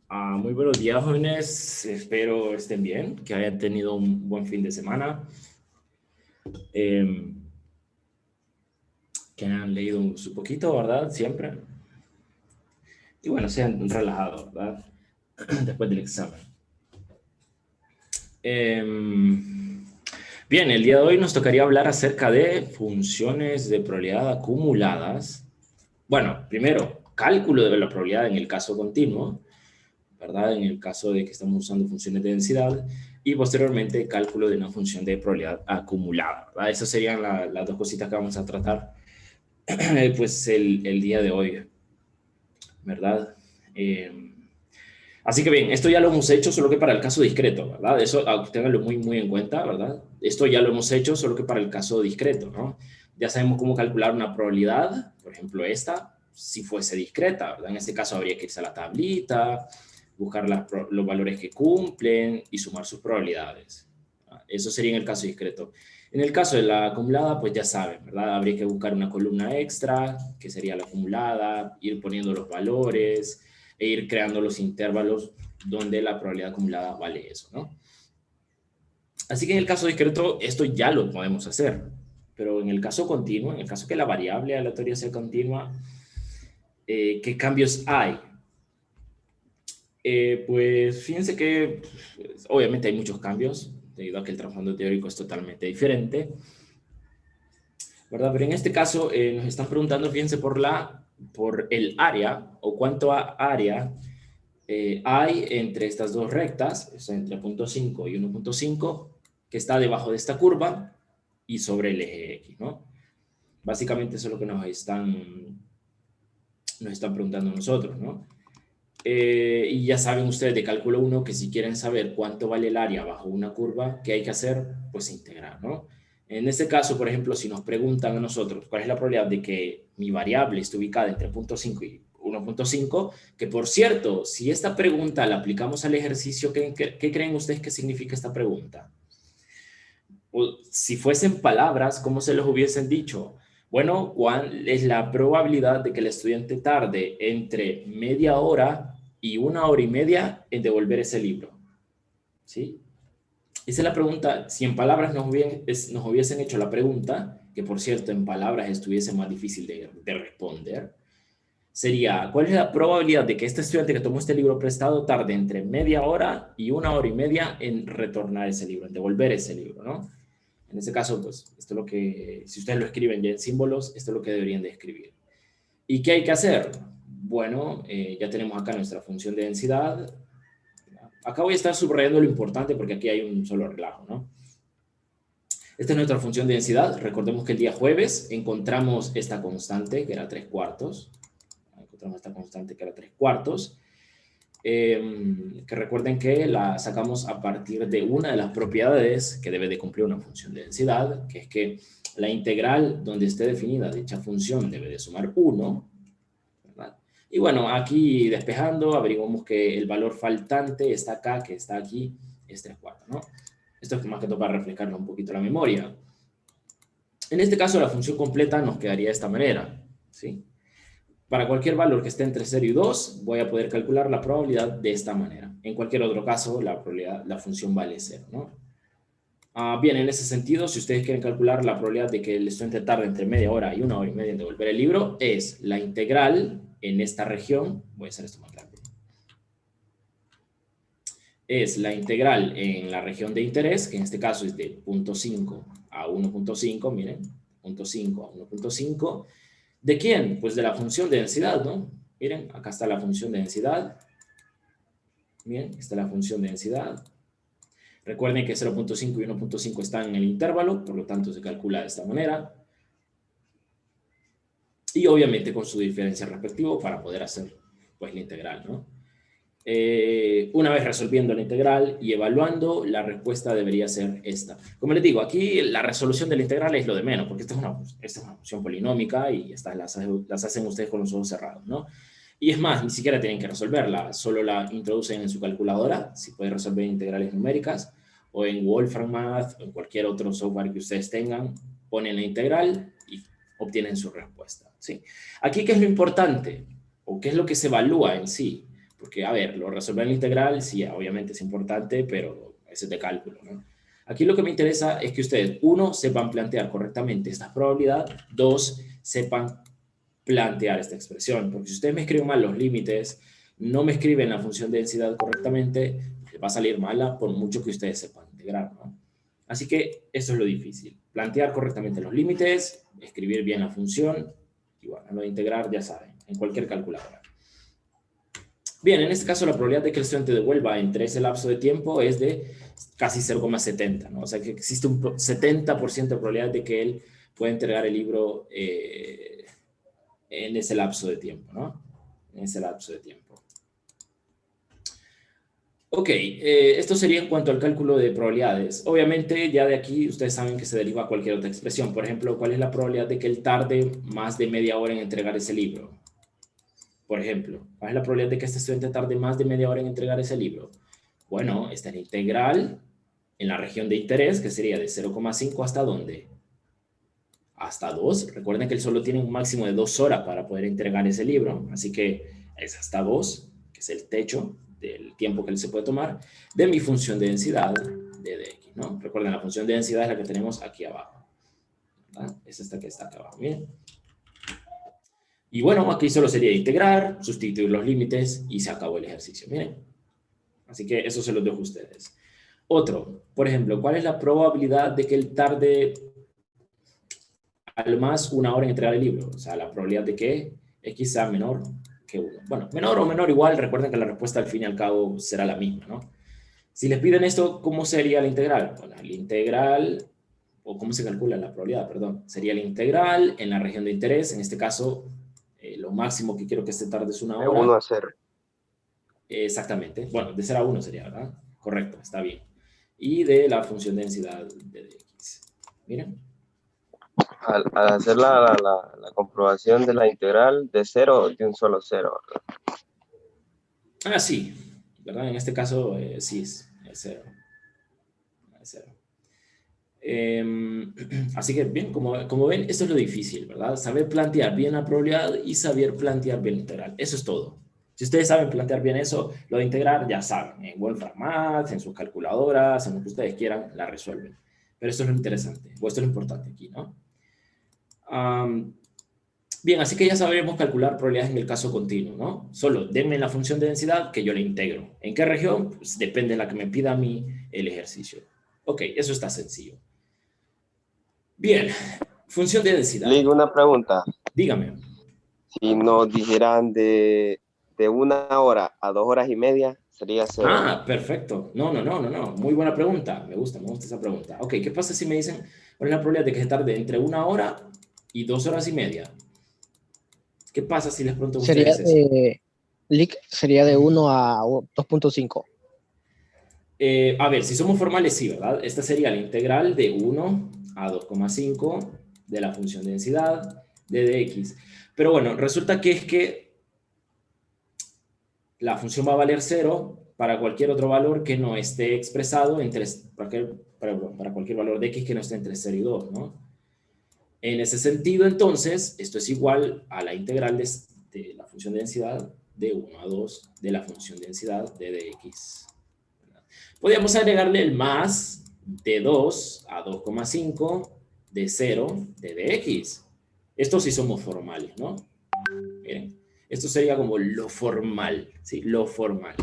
Muy buenos días, jóvenes. Espero estén bien, que hayan tenido un buen fin de semana, eh, que hayan leído su poquito, ¿verdad? Siempre. Y bueno, sean relajados, ¿verdad? Después del examen. Eh, Bien, el día de hoy nos tocaría hablar acerca de funciones de probabilidad acumuladas. Bueno, primero, cálculo de la probabilidad en el caso continuo, ¿verdad? En el caso de que estamos usando funciones de densidad y posteriormente cálculo de una función de probabilidad acumulada, ¿verdad? Esas serían las dos cositas que vamos a tratar pues el día de hoy, ¿verdad? Eh, Así que bien, esto ya lo hemos hecho solo que para el caso discreto, ¿verdad? Eso ténganlo muy en cuenta, ¿verdad? Esto ya lo hemos hecho solo que para el caso discreto, ¿no? Ya sabemos cómo calcular una probabilidad, por ejemplo esta, si fuese discreta, ¿verdad? En este caso habría que irse a la tablita, buscar los valores que cumplen y sumar sus probabilidades. Eso sería en el caso discreto. En el caso de la acumulada, pues ya saben, ¿verdad? Habría que buscar una columna extra, que sería la acumulada, ir poniendo los valores e ir creando los intervalos donde la probabilidad acumulada vale eso, ¿no? Así que en el caso discreto, esto ya lo podemos hacer. Pero en el caso continuo, en el caso que la variable aleatoria sea continua, ¿qué cambios hay? Pues fíjense que pues, obviamente hay muchos cambios, debido a que el trasfondo teórico es totalmente diferente, ¿verdad? Pero en este caso nos están preguntando, fíjense, por el área o cuánto área hay entre estas dos rectas, o sea, entre 0.5 y 1.5, que está debajo de esta curva y sobre el eje X, ¿no? Básicamente eso es lo que nos están preguntando a nosotros, ¿no? Y ya saben ustedes de cálculo 1 que si quieren saber cuánto vale el área bajo una curva, ¿qué hay que hacer? Pues integrar, ¿no? En este caso, por ejemplo, si nos preguntan a nosotros cuál es la probabilidad de que mi variable esté ubicada entre 0.5 y 1.5, que por cierto, si esta pregunta la aplicamos al ejercicio, ¿qué creen ustedes que significa esta pregunta? O si fuesen palabras, ¿cómo se los hubiesen dicho? Bueno, ¿cuál es la probabilidad de que el estudiante tarde entre media hora y 1 hora y media en devolver ese libro? ¿Sí? Esa es la pregunta. Si en palabras nos hubiesen hecho la pregunta, que por cierto en palabras estuviese más difícil de responder, sería, ¿cuál es la probabilidad de que este estudiante que tomó este libro prestado tarde entre media hora y 1 hora y media en retornar ese libro, en devolver ese libro, ¿no? En este caso, pues, esto es lo que, si ustedes lo escriben ya en símbolos, esto es lo que deberían de escribir. ¿Y qué hay que hacer? Bueno, ya tenemos acá nuestra función de densidad. Acá voy a estar subrayando lo importante porque aquí hay un solo relajo, ¿no? Esta es nuestra función de densidad. Recordemos que el día jueves encontramos esta constante, que era 3/4. Encontramos esta constante, que era 3/4. Que recuerden que la sacamos a partir de una de las propiedades que debe de cumplir una función de densidad, que es que la integral donde esté definida dicha función debe de sumar 1, ¿verdad? Y bueno, aquí despejando, averiguamos que el valor faltante está acá, que está aquí, es 3/4, ¿no? Esto es más que todo para refrescarnos un poquito la memoria. En este caso, la función completa nos quedaría de esta manera, ¿sí? Para cualquier valor que esté entre 0 y 2, voy a poder calcular la probabilidad de esta manera. En cualquier otro caso, la función vale 0, ¿no? Bien, en ese sentido, si ustedes quieren calcular la probabilidad de que el estudiante tarde entre media hora y 1 hora y media en devolver el libro, es la integral en esta región, voy a hacer esto más grande, es la integral en la región de interés, que en este caso es de 0.5 a 1.5, miren, 0.5 a 1.5. ¿De quién? Pues de la función de densidad, ¿no? Miren, acá está la función de densidad. Bien, esta es la función de densidad. Recuerden que 0.5 y 1.5 están en el intervalo, por lo tanto se calcula de esta manera. Y obviamente con su diferencia respectivo para poder hacer pues la integral, ¿no? Una vez resolviendo la integral y evaluando, la respuesta debería ser esta. Como les digo, aquí la resolución de la integral es lo de menos, porque esta es una función polinómica y estas las hacen ustedes con los ojos cerrados, ¿no? Y es más, ni siquiera tienen que resolverla, solo la introducen en su calculadora, si pueden resolver integrales numéricas, o en Wolfram Math, o en cualquier otro software que ustedes tengan, ponen la integral y obtienen su respuesta, ¿sí? Aquí, ¿qué es lo importante? ¿O qué es lo que se evalúa en sí? Porque, a ver, lo resolver la integral, sí, obviamente es importante, pero eso es de cálculo, ¿no? Aquí lo que me interesa es que ustedes, uno, sepan plantear correctamente esta probabilidad, dos, sepan plantear esta expresión, porque si ustedes me escriben mal los límites, no me escriben la función de densidad correctamente, les va a salir mala por mucho que ustedes sepan integrar, ¿no? Así que eso es lo difícil, plantear correctamente los límites, escribir bien la función, y bueno, lo de integrar ya saben, en cualquier calculadora. Bien, en este caso la probabilidad de que el estudiante devuelva entre ese lapso de tiempo es de casi 0,70, ¿no? O sea que existe un 70% de probabilidad de que él pueda entregar el libro en ese lapso de tiempo, ¿no? En ese lapso de tiempo. Ok, esto sería en cuanto al cálculo de probabilidades. Obviamente, ya de aquí ustedes saben que se deriva cualquier otra expresión. Por ejemplo, ¿cuál es la probabilidad de que él tarde más de media hora en entregar ese libro? Por ejemplo, ¿cuál es la probabilidad de que este estudiante tarde más de media hora en entregar ese libro? Bueno, está la integral en la región de interés, que sería de 0,5 hasta ¿dónde? Hasta 2. Recuerden que él solo tiene un máximo de 2 horas para poder entregar ese libro, así que es hasta 2, que es el techo del tiempo que él se puede tomar, de mi función de densidad de dx, ¿no? Recuerden, la función de densidad es la que tenemos aquí abajo, ¿verdad? Es esta que está acá abajo, bien. Y bueno, aquí solo sería integrar, sustituir los límites y se acabó el ejercicio, miren. Así que eso se los dejo a ustedes. Otro, por ejemplo, ¿cuál es la probabilidad de que él tarde al más una hora en entregar el libro? O sea, la probabilidad de que X sea menor que 1. Bueno, menor o menor igual, recuerden que la respuesta al fin y al cabo será la misma, ¿no? Si les piden esto, ¿cómo sería la integral? Bueno, la integral, o cómo se calcula la probabilidad, perdón, sería la integral en la región de interés, en este caso, lo máximo que quiero que esté tarde es una De hora. 1 a 0. Exactamente. Bueno, de 0 a 1 sería, ¿verdad? Correcto, está bien. Y de la función de densidad de dx. Miren. Al hacer la comprobación de la integral de 0 de un solo 0. Ah, sí, ¿verdad? En este caso, sí, es 0. Es 0. Así que, bien, como ven, esto es lo difícil, ¿verdad? Saber plantear bien la probabilidad y saber plantear bien la integral. Eso es todo. Si ustedes saben plantear bien eso, lo de integrar ya saben, en Wolfram Math, en sus calculadoras, en lo que ustedes quieran, la resuelven. Pero esto es lo interesante, o esto es lo importante aquí, ¿no? Bien, así que ya sabremos calcular probabilidades en el caso continuo, ¿no? Solo denme la función de densidad que yo le integro. ¿En qué región? Pues depende de la que me pida a mí el ejercicio. Ok, eso está sencillo. Bien, función de densidad. Le una pregunta. Dígame. Si nos dijeran de 1 hora a 2 horas y media, sería 0. Ah, perfecto. No. Muy buena pregunta. Me gusta esa pregunta. Ok, ¿qué pasa si me dicen cuál es la probabilidad de que se tarde entre 1 hora y 2 horas y media? ¿Qué pasa si les pregunto a Sería ustedes eso? de, Lick sería de 1 a 2.5. A ver, si somos formales, sí, ¿verdad? Esta sería la integral de 1 a 2,5 de la función de densidad de dx. Pero bueno, resulta que es que la función va a valer 0 para cualquier otro valor que no esté expresado para cualquier valor de x que no esté entre 0 y 2, ¿no? En ese sentido, entonces, esto es igual a la integral de la función de densidad de 1 a 2 de la función de densidad de dx. Podríamos agregarle el más de 2 a 2,5 de 0 de dx. Estos sí somos formales, ¿no? Miren, esto sería como lo formal, ¿sí? Lo formal.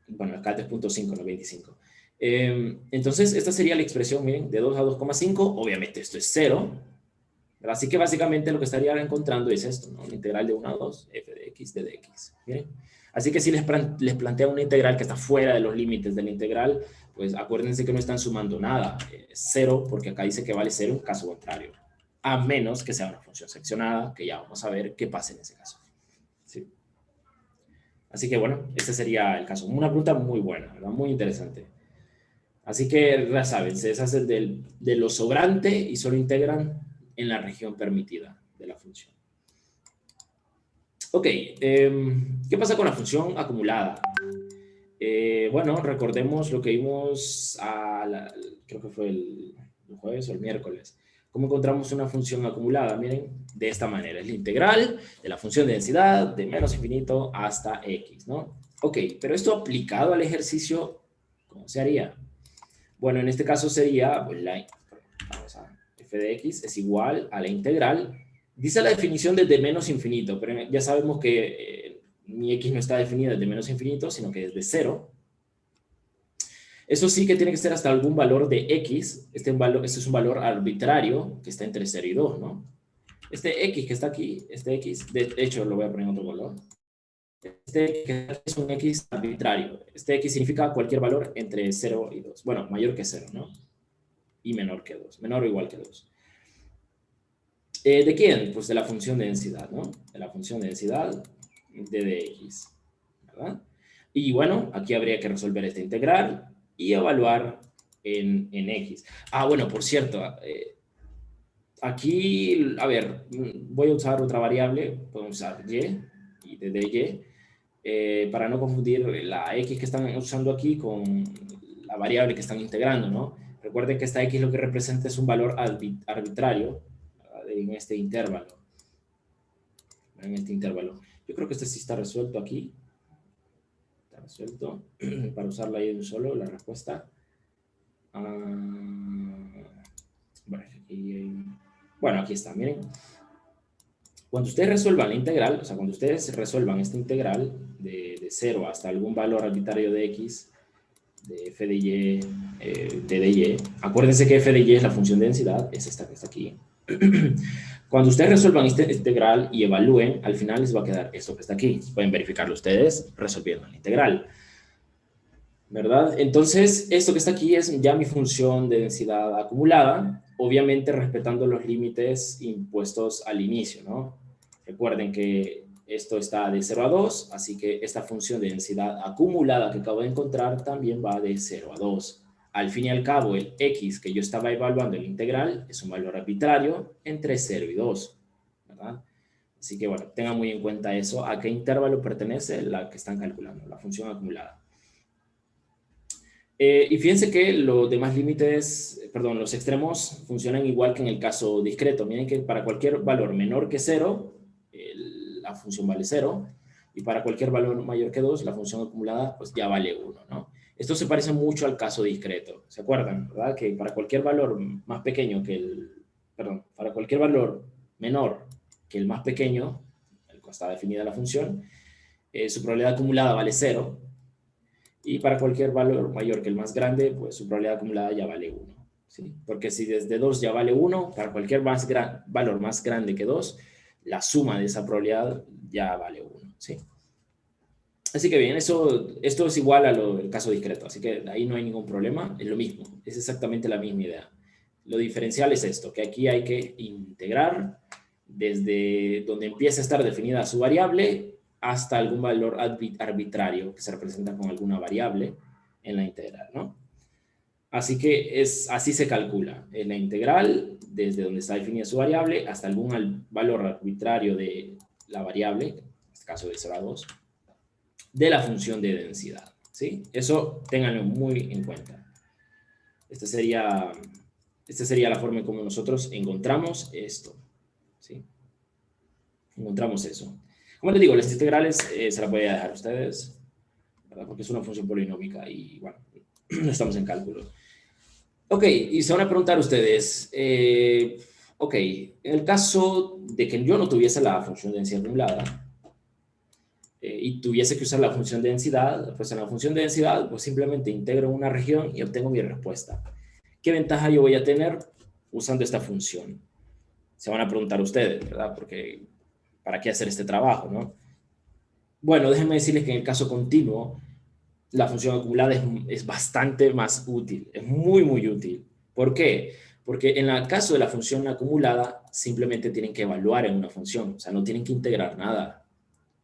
Bueno, acá 3.5, no 25. Entonces, esta sería la expresión, miren, de 2 a 2,5. Obviamente esto es 0. ¿Verdad? Así que básicamente lo que estaría encontrando es esto, ¿no? La integral de 1 a 2, f de x de dx. Miren. Así que si les plantea una integral que está fuera de los límites de la integral, pues acuérdense que no están sumando nada. Es 0, porque acá dice que vale 0 en caso contrario. A menos que sea una función seccionada, que ya vamos a ver qué pasa en ese caso. ¿Sí? Así que bueno, este sería el caso. Una pregunta muy buena, ¿verdad? Muy interesante. Así que ya saben, se deshacen de lo sobrante y solo integran en la región permitida de la función. Ok, ¿qué pasa con la función acumulada? Bueno, recordemos lo que vimos, creo que fue el jueves o el miércoles. ¿Cómo encontramos una función acumulada? Miren, de esta manera. Es la integral de la función de densidad de menos infinito hasta x, ¿no? Ok, pero esto aplicado al ejercicio, ¿cómo se haría? Bueno, en este caso sería, pues, vamos a, f de x es igual a la integral. Dice la definición desde menos infinito, pero ya sabemos que mi x no está definida desde menos infinito, sino que desde 0. Eso sí que tiene que ser hasta algún valor de x. Este es un valor arbitrario que está entre 0 y 2, ¿no? Este x que está aquí, este x, de hecho lo voy a poner en otro color. Este x es un x arbitrario. Este x significa cualquier valor entre 0 y 2. Bueno, mayor que 0, ¿no? Y menor que 2. Menor o igual que 2. ¿De quién? Pues de la función de densidad, ¿no? De la función de densidad de dx, ¿verdad? Y bueno, aquí habría que resolver esta integral y evaluar en x. Ah, bueno, por cierto, aquí, a ver, voy a usar otra variable, podemos usar y de dy, para no confundir la x que están usando aquí con la variable que están integrando, ¿no? Recuerden que esta x lo que representa es un valor arbitrario en este intervalo. En este intervalo. Yo creo que este sí está resuelto aquí. Está resuelto. Para usarla ahí de un solo, la respuesta. Bueno, aquí está, miren. Cuando ustedes resuelvan la integral, o sea, cuando ustedes resuelvan esta integral de 0 hasta algún valor arbitrario de x, de f de y, t de y, acuérdense que f de y es la función de densidad, es esta que está aquí. Cuando ustedes resuelvan esta integral y evalúen, al final les va a quedar esto que está aquí. Pueden verificarlo ustedes resolviendo la integral, ¿verdad? Entonces, esto que está aquí es ya mi función de densidad acumulada, obviamente respetando los límites impuestos al inicio, ¿no? Recuerden que esto está de 0 a 2, así que esta función de densidad acumulada que acabo de encontrar también va de 0 a 2. Al fin y al cabo, el x que yo estaba evaluando en la integral es un valor arbitrario entre 0 y 2, ¿verdad? Así que, bueno, tengan muy en cuenta eso. ¿A qué intervalo pertenece la que están calculando? La función acumulada. Y fíjense que los demás límites, perdón, los extremos funcionan igual que en el caso discreto. Miren que para cualquier valor menor que 0, la función vale 0. Y para cualquier valor mayor que 2, la función acumulada pues ya vale 1, ¿no? Esto se parece mucho al caso discreto. ¿Se acuerdan? ¿Verdad? Que para cualquier valor más pequeño que perdón, para cualquier valor menor que el más pequeño, el que está definida la función, su probabilidad acumulada vale 0. Y para cualquier valor mayor que el más grande, pues su probabilidad acumulada ya vale 1. ¿Sí? Porque si desde 2 ya vale 1, para cualquier valor más grande que 2, la suma de esa probabilidad ya vale 1. ¿Sí? Así que bien, esto es igual al caso discreto, así que ahí no hay ningún problema, es lo mismo, es exactamente la misma idea. Lo diferencial es esto, que aquí hay que integrar desde donde empieza a estar definida su variable hasta algún valor arbitrario que se representa con alguna variable en la integral, ¿no? Así que así se calcula en la integral, desde donde está definida su variable hasta algún valor arbitrario de la variable, en este caso de 0 a 2, de la función de densidad, ¿sí? Eso ténganlo muy en cuenta. Esta sería la forma en cómo nosotros encontramos esto, ¿sí? Encontramos eso. Como les digo, las integrales se las voy a dejar a ustedes, ¿verdad? Porque es una función polinómica y, bueno, no estamos en cálculo. Ok, y se van a preguntar ustedes, ok, en el caso de que yo no tuviese la función de densidad acumulada, y tuviese que usar la función de densidad, pues en la función de densidad, pues simplemente integro una región y obtengo mi respuesta. ¿Qué ventaja yo voy a tener usando esta función? Se van a preguntar ustedes, ¿verdad? Porque, ¿para qué hacer este trabajo, no? Bueno, déjenme decirles que en el caso continuo, la función acumulada es bastante más útil, es muy, muy útil. ¿Por qué? Porque en el caso de la función acumulada, simplemente tienen que evaluar en una función, o sea, no tienen que integrar nada.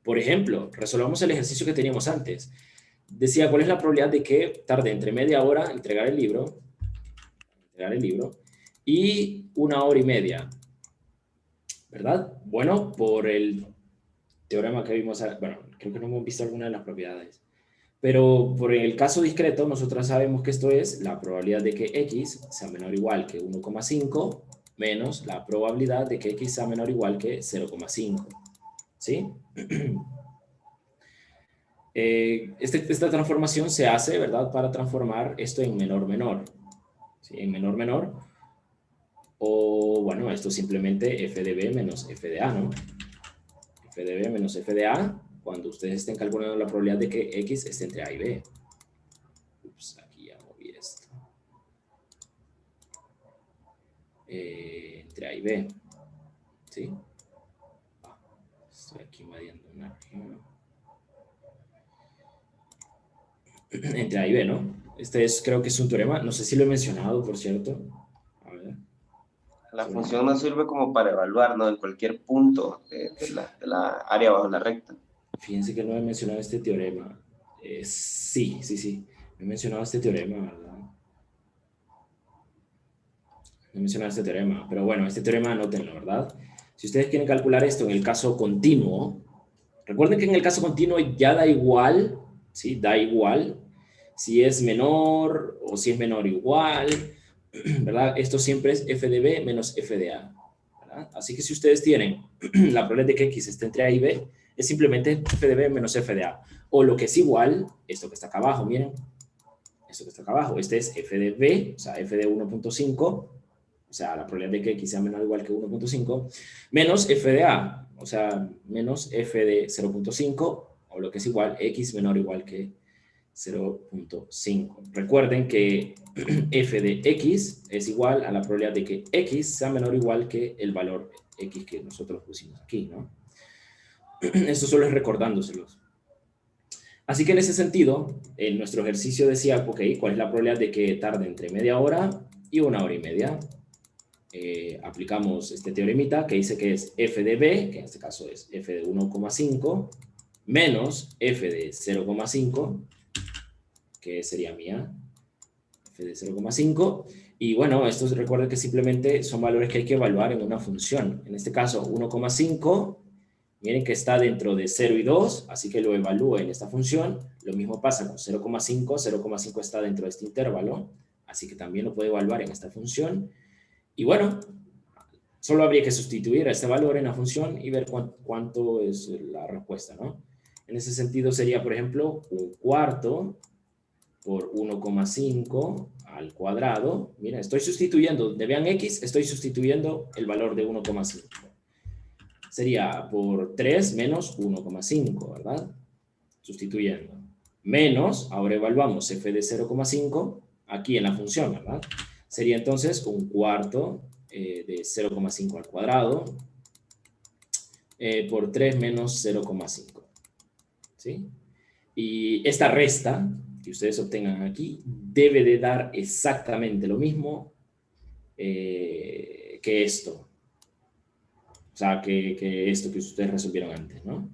Por ejemplo, resolvamos el ejercicio que teníamos antes. Decía, ¿cuál es la probabilidad de que tarde entre media hora en entregar el libro y 1 hora y media? ¿Verdad? Bueno, por el teorema que vimos, bueno, creo que no hemos visto alguna de las propiedades. Pero por el caso discreto, nosotros sabemos que esto es la probabilidad de que x sea menor o igual que 1,5 menos la probabilidad de que x sea menor o igual que 0,5. ¿Sí? Esta transformación se hace, ¿verdad? Para transformar esto en menor-menor. ¿Sí? En menor-menor. O, bueno, esto simplemente f de b menos f de a, ¿no? F de b menos f de a, cuando ustedes estén calculando la probabilidad de que x esté entre a y b. Ups, aquí ya moví esto. Entre a y b. ¿Sí? Estoy aquí invadiendo una región. Entre A y B, ¿no? Este es, creo que es un teorema, no sé si lo he mencionado, por cierto. A ver. La función nos sirve como para evaluar, ¿no? En cualquier punto de la área bajo la recta. Fíjense que no he mencionado este teorema. Sí. He mencionado este teorema, ¿verdad? He mencionado este teorema, pero bueno, este teorema anótenlo, ¿verdad? Si ustedes quieren calcular esto en el caso continuo, recuerden que en el caso continuo ya da igual, ¿sí? Da igual si es menor o si es menor o igual, ¿verdad? Esto siempre es f de b menos f de a, ¿verdad? Así que si ustedes tienen la probabilidad de que x esté entre a y b, es simplemente f de b menos f de a. O lo que es igual, esto que está acá abajo, miren, esto que está acá abajo, este es f de b, o sea, f de 1.5, o sea, la probabilidad de que x sea menor o igual que 1.5, menos f de a, o sea, menos f de 0.5, o lo que es igual, x menor o igual que 0.5. Recuerden que f de x es igual a la probabilidad de que x sea menor o igual que el valor x que nosotros pusimos aquí, ¿no? Esto solo es recordándoselos. Así que en ese sentido, en nuestro ejercicio decía, ok, ¿cuál es la probabilidad de que tarde entre media hora y 1 hora y media? Aplicamos este teoremita que dice que es f de b, que en este caso es f de 1,5, menos f de 0,5, que sería mía, f de 0,5. Y bueno, estos recuerden que simplemente son valores que hay que evaluar en una función. En este caso, 1,5, miren que está dentro de 0 y 2, así que lo evalúo en esta función. Lo mismo pasa con 0,5, 0,5 está dentro de este intervalo, así que también lo puedo evaluar en esta función. Y bueno, solo habría que sustituir este valor en la función y ver cuánto es la respuesta, ¿no? En ese sentido sería, por ejemplo, un cuarto por 1,5 al cuadrado. Miren, estoy sustituyendo, donde vean x, estoy sustituyendo el valor de 1,5. Sería por 3 menos 1,5, ¿verdad? Sustituyendo. Menos, ahora evaluamos f de 0,5 aquí en la función, ¿verdad? Sería entonces un cuarto de 0,5 al cuadrado por 3 menos 0,5. ¿Sí? Y esta resta que ustedes obtengan aquí debe de dar exactamente lo mismo que esto. O sea, que esto que ustedes resolvieron antes, ¿no?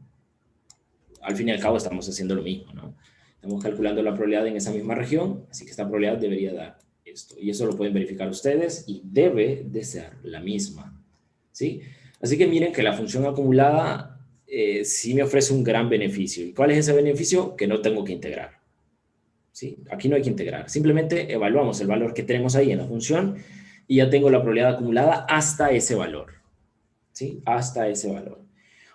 Al fin y al cabo estamos haciendo lo mismo, ¿no? Estamos calculando la probabilidad en esa misma región, así que esta probabilidad debería dar esto. Y eso lo pueden verificar ustedes y debe de ser la misma, ¿sí? Así que miren que la función acumulada sí me ofrece un gran beneficio. ¿Y cuál es ese beneficio? Que no tengo que integrar, ¿sí? Aquí no hay que integrar. Simplemente evaluamos el valor que tenemos ahí en la función y ya tengo la probabilidad acumulada hasta ese valor, ¿sí? Hasta ese valor.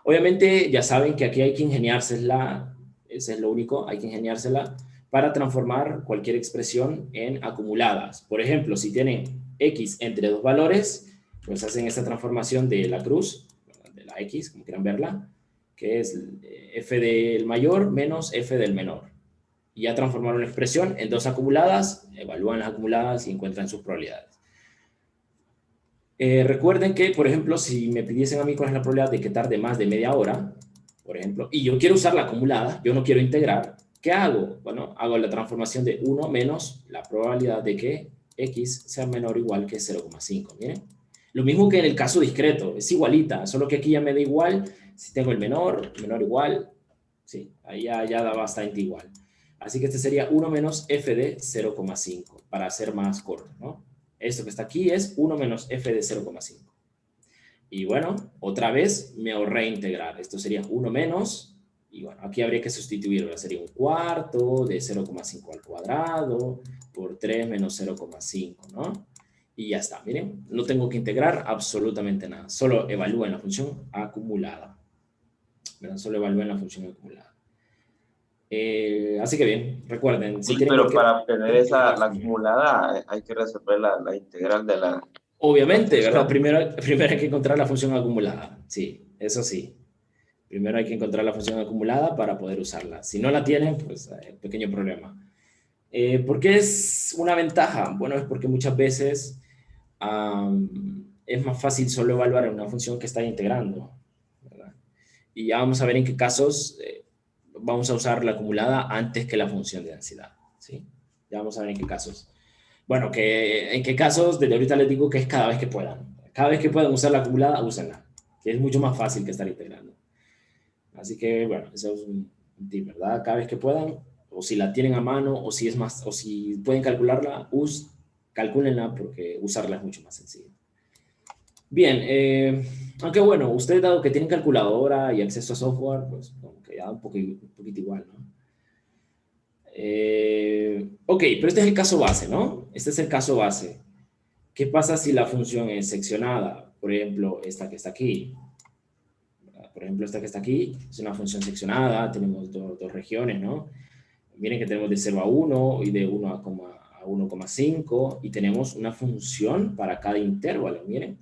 Obviamente ya saben que aquí hay que ingeniársela, ese es lo único, hay que ingeniársela para transformar cualquier expresión en acumuladas. Por ejemplo, si tienen x entre dos valores, pues hacen esta transformación de la cruz, de la x, como quieran verla, que es f del mayor menos f del menor. Y ya transformaron la expresión en dos acumuladas, evalúan las acumuladas y encuentran sus probabilidades. Recuerden que, por ejemplo, si me pidiesen a mí cuál es la probabilidad de que tarde más de media hora, por ejemplo, y yo quiero usar la acumulada, yo no quiero integrar, ¿qué hago? Bueno, hago la transformación de 1 menos la probabilidad de que x sea menor o igual que 0,5. Miren, lo mismo que en el caso discreto, es igualita, solo que aquí ya me da igual si tengo el menor igual, sí, ahí ya da bastante igual. Así que este sería 1 menos f de 0,5, para hacer más corto, ¿no? Esto que está aquí es 1 menos f de 0,5. Y bueno, otra vez me ahorré integrar. Esto sería 1 menos, y bueno, aquí habría que sustituirlo. Sería un cuarto de 0,5 al cuadrado por 3 menos 0,5, ¿no? y ya está. Miren, no tengo que integrar absolutamente nada. Solo evalúen la función acumulada. ¿Verdad? Solo evalúen la función acumulada. Así que bien, recuerden, si Sí, tienen pero cualquier... para obtener esa, la acumulada, hay que resolver la integral de la Obviamente, ¿verdad? función. Primero hay que encontrar la función acumulada. Sí, eso sí. Primero hay que encontrar la función acumulada para poder usarla. Si no la tienen, pues pequeño problema. ¿Por qué es una ventaja? Bueno, es porque muchas veces es más fácil solo evaluar una función que está integrando, ¿verdad? Y ya vamos a ver en qué casos vamos a usar la acumulada antes que la función de densidad, ¿sí? Ya vamos a ver en qué casos. Bueno, en qué casos, desde ahorita les digo que es cada vez que puedan. Cada vez que puedan usar la acumulada, úsenla, que es mucho más fácil que estar integrando. Así que, bueno, eso es un tip, ¿verdad? Cada vez que puedan, o si la tienen a mano, o si es más, o si pueden calcularla, calcúlenla porque usarla es mucho más sencillo. Bien, aunque bueno, ustedes dado que tienen calculadora y acceso a software, pues como que ya un poquito igual, ¿no? Ok, pero este es el caso base, ¿no? Este es el caso base. ¿Qué pasa si la función es seccionada? Por ejemplo, esta que está aquí. Por ejemplo, esta que está aquí es una función seccionada, tenemos dos regiones, ¿no? Miren que tenemos de 0 a 1 y de 1 a 1,5 y tenemos una función para cada intervalo, miren.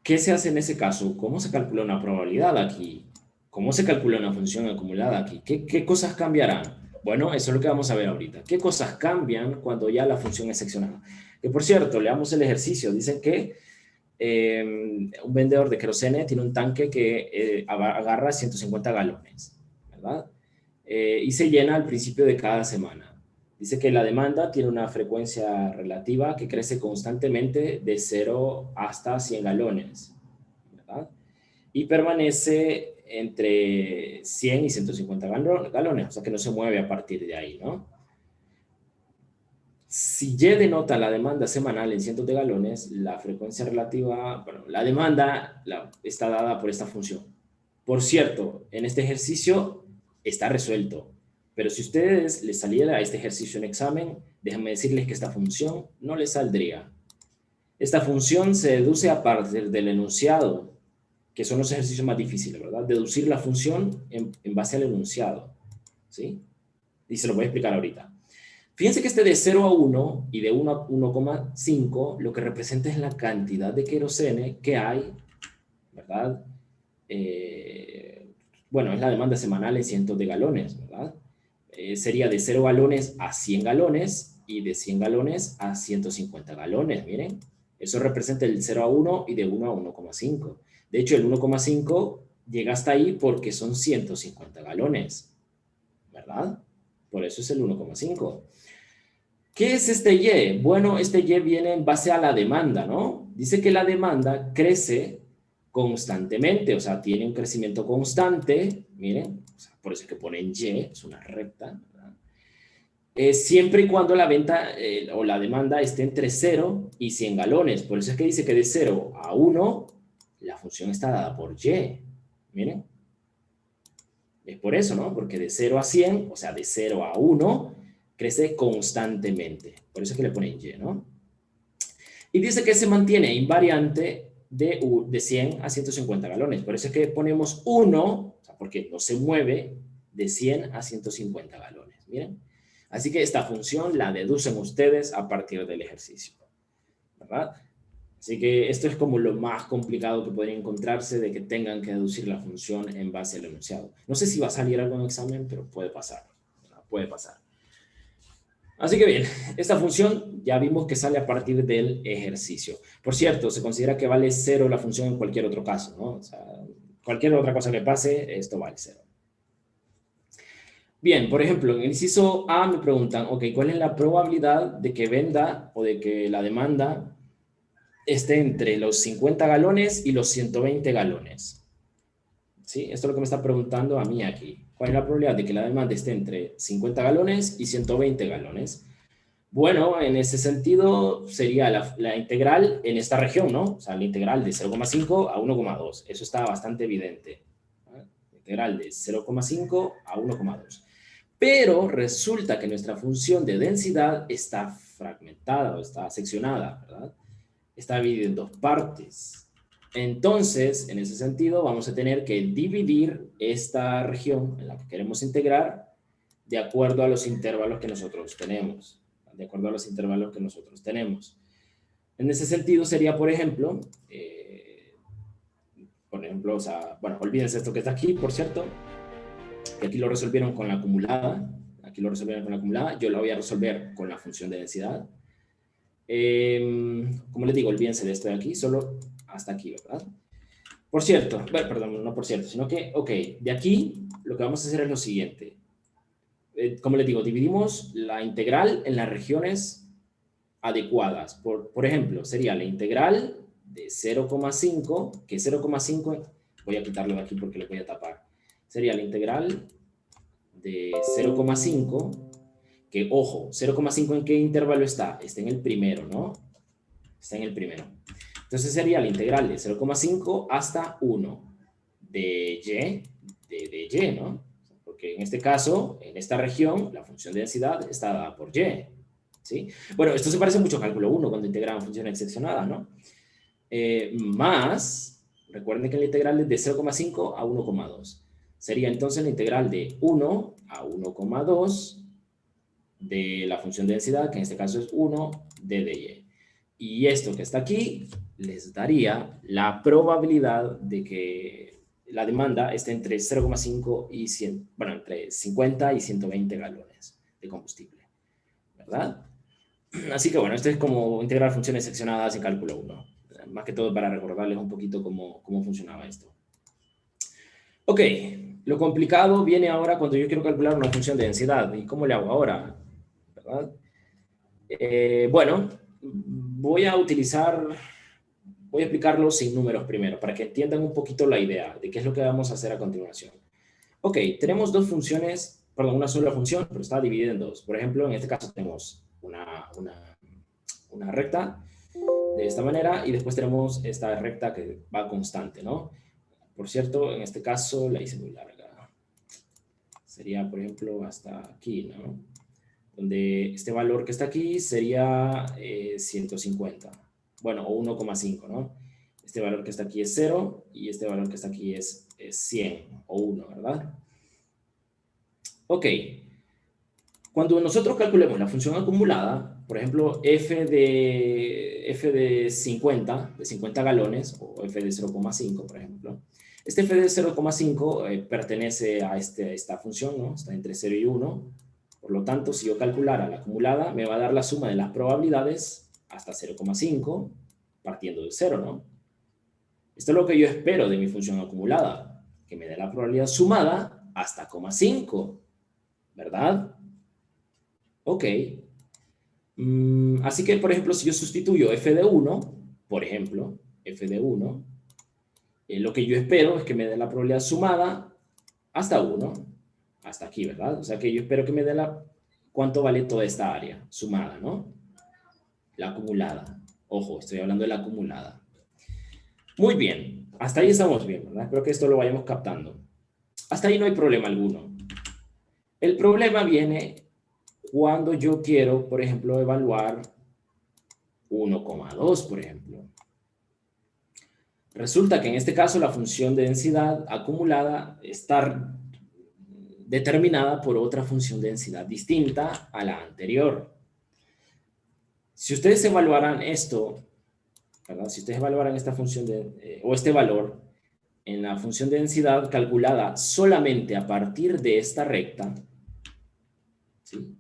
¿Qué se hace en ese caso? ¿Cómo se calcula una probabilidad aquí? ¿Cómo se calcula una función acumulada aquí? ¿Qué cosas cambiarán? Bueno, eso es lo que vamos a ver ahorita. ¿Qué cosas cambian cuando ya la función es seccionada? Que por cierto, leamos el ejercicio. Dicen que un vendedor de querosene tiene un tanque que agarra 150 galones, ¿verdad? Y se llena al principio de cada semana. Dice que la demanda tiene una frecuencia relativa que crece constantemente de 0 hasta 100 galones, ¿verdad? Y permanece entre 100 y 150 galones, o sea que no se mueve a partir de ahí, ¿no? Si Y denota la demanda semanal en cientos de galones, la frecuencia relativa, bueno, la demanda está dada por esta función. Por cierto, en este ejercicio está resuelto, pero si ustedes les saliera a este ejercicio en examen, déjenme decirles que esta función no les saldría. Esta función se deduce a partir del enunciado, que son los ejercicios más difíciles, ¿verdad? Deducir la función en base al enunciado, ¿sí? Y se lo voy a explicar ahorita. Fíjense que este de 0 a 1 y de 1 a 1,5 lo que representa es la cantidad de querosene que hay, ¿verdad? Bueno, es la demanda semanal en cientos de galones, ¿verdad? Sería de 0 galones a 100 galones y de 100 galones a 150 galones, miren. Eso representa el 0 a 1 y de 1 a 1,5. De hecho, el 1,5 llega hasta ahí porque son 150 galones, ¿verdad? Por eso es el 1,5. ¿Qué es este Y? Bueno, este Y viene en base a la demanda, ¿no? Dice que la demanda crece constantemente, o sea, tiene un crecimiento constante, miren, o sea, por eso es que ponen Y, es una recta, ¿verdad? Siempre y cuando la venta o la demanda esté entre 0 y 100 galones, por eso es que dice que de 0 a 1, la función está dada por Y, miren. Es por eso, ¿no? Porque de 0 a 100, o sea, de 0 a 1, crece constantemente. Por eso es que le ponen Y, ¿no? Y dice que se mantiene invariante de 100 a 150 galones. Por eso es que ponemos 1, o sea, porque no se mueve de 100 a 150 galones. Miren. Así que esta función la deducen ustedes a partir del ejercicio, ¿verdad? Así que esto es como lo más complicado que podrían encontrarse de que tengan que deducir la función en base al enunciado. No sé si va a salir algún examen, pero puede pasar, ¿verdad? Puede pasar. Así que bien, esta función ya vimos que sale a partir del ejercicio. Por cierto, se considera que vale 0 la función en cualquier otro caso, ¿no? O sea, cualquier otra cosa que pase, esto vale 0. Bien, por ejemplo, en el inciso A me preguntan, ok, ¿cuál es la probabilidad de que venda o de que la demanda esté entre los 50 galones y los 120 galones? ¿Sí? Esto es lo que me está preguntando a mí aquí. ¿Cuál es la probabilidad de que la demanda esté entre 50 galones y 120 galones? Bueno, en ese sentido sería la integral en esta región, ¿no? O sea, la integral de 0,5 a 1,2. Eso está bastante evidente. ¿Vale? Integral de 0,5 a 1,2. Pero resulta que nuestra función de densidad está fragmentada o está seccionada, ¿verdad? Está dividida en dos partes. Entonces, en ese sentido, vamos a tener que dividir esta región en la que queremos integrar de acuerdo a los intervalos que nosotros tenemos. De acuerdo a los intervalos que nosotros tenemos. En ese sentido sería, por ejemplo, o sea, bueno, olvídense esto que está aquí, por cierto, que aquí lo resolvieron con la acumulada. Aquí lo resolvieron con la acumulada. Yo la voy a resolver con la función de densidad. Como les digo, olvídense de esto de aquí, solo hasta aquí, ¿verdad? Por cierto, bueno, perdón, no por cierto, sino que, ok, de aquí lo que vamos a hacer es lo siguiente. Como les digo, dividimos la integral en las regiones adecuadas. Por ejemplo, sería la integral de 0,5, que 0,5, voy a quitarlo de aquí porque lo voy a tapar. Sería la integral de 0,5, que ojo, 0,5 ¿en qué intervalo está? Está en el primero, ¿no? Está en el primero. Entonces sería la integral de 0,5 hasta 1 de y, ¿no? Porque en este caso, en esta región, la función de densidad está dada por y, ¿sí? Bueno, esto se parece mucho a cálculo 1 cuando integramos funciones seccionadas, ¿no? Más, recuerden que la integral es de 0,5 a 1,2. Sería entonces la integral de 1 a 1,2 de la función de densidad, que en este caso es 1 de dy. Y esto que está aquí les daría la probabilidad de que la demanda esté entre 0,5 y 100, bueno, entre 50 y 120 galones de combustible, ¿verdad? Así que bueno, esto es como integrar funciones seccionadas en cálculo 1. Más que todo para recordarles un poquito cómo funcionaba esto. Ok, lo complicado viene ahora cuando yo quiero calcular una función de densidad. ¿Y cómo le hago ahora? ¿Verdad? Bueno, voy a explicarlo sin números primero, para que entiendan un poquito la idea de qué es lo que vamos a hacer a continuación. Ok, tenemos dos funciones, perdón, una sola función, pero está dividida en dos. Por ejemplo, en este caso tenemos una recta de esta manera y después tenemos esta recta que va constante, ¿no? Por cierto, en este caso la hice muy larga. Sería, por ejemplo, hasta aquí, ¿no? Donde este valor que está aquí sería 150. Bueno, o 1,5, ¿no? Este valor que está aquí es 0 y este valor que está aquí es 100 o 1, ¿verdad? Ok. Cuando nosotros calculemos la función acumulada, por ejemplo, f de 50 galones, o f de 0,5, por ejemplo, este f de 0,5 pertenece a esta función, ¿no? Está entre 0 y 1. Por lo tanto, si yo calculara la acumulada, me va a dar la suma de las probabilidades hasta 0,5, partiendo de 0, ¿no? Esto es lo que yo espero de mi función acumulada, que me dé la probabilidad sumada hasta 0,5, ¿verdad? Ok. Así que, por ejemplo, si yo sustituyo f de 1, por ejemplo, f de 1, lo que yo espero es que me dé la probabilidad sumada hasta 1, hasta aquí, ¿verdad? O sea que yo espero que me dé cuánto vale toda esta área sumada, ¿no? La acumulada. Ojo, estoy hablando de la acumulada. Muy bien, hasta ahí estamos bien, ¿verdad? Espero que esto lo vayamos captando. Hasta ahí no hay problema alguno. El problema viene cuando yo quiero, por ejemplo, evaluar 1,2, por ejemplo. Resulta que en este caso la función de densidad acumulada está determinada por otra función de densidad distinta a la anterior. Si ustedes evaluaran esto, ¿verdad? Si ustedes evaluaran esta función o este valor en la función de densidad calculada solamente a partir de esta recta, ¿sí?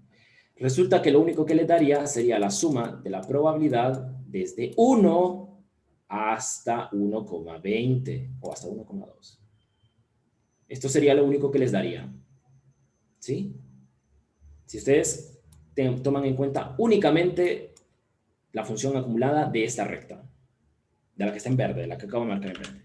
Resulta que lo único que le daría sería la suma de la probabilidad desde 1 hasta 1,20 o hasta 1,2. Esto sería lo único que les daría. ¿Sí? Si ustedes toman en cuenta únicamente la función acumulada de esta recta, de la que está en verde, de la que acabo de marcar en verde.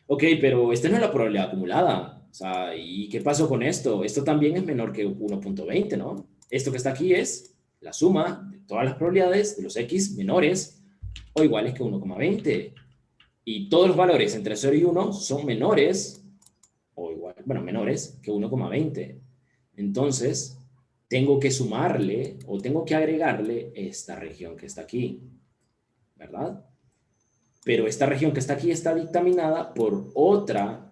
Ok, pero esta no es la probabilidad acumulada. O sea, ¿y qué pasó con esto? Esto también es menor que 1,20, ¿no? Esto que está aquí es la suma de todas las probabilidades de los x menores o iguales que 1,20. Y todos los valores entre 0 y 1 son menores o igual, bueno, menores que 1,20. Entonces, tengo que sumarle o tengo que agregarle esta región que está aquí, ¿verdad? Pero esta región que está aquí está dictaminada por otra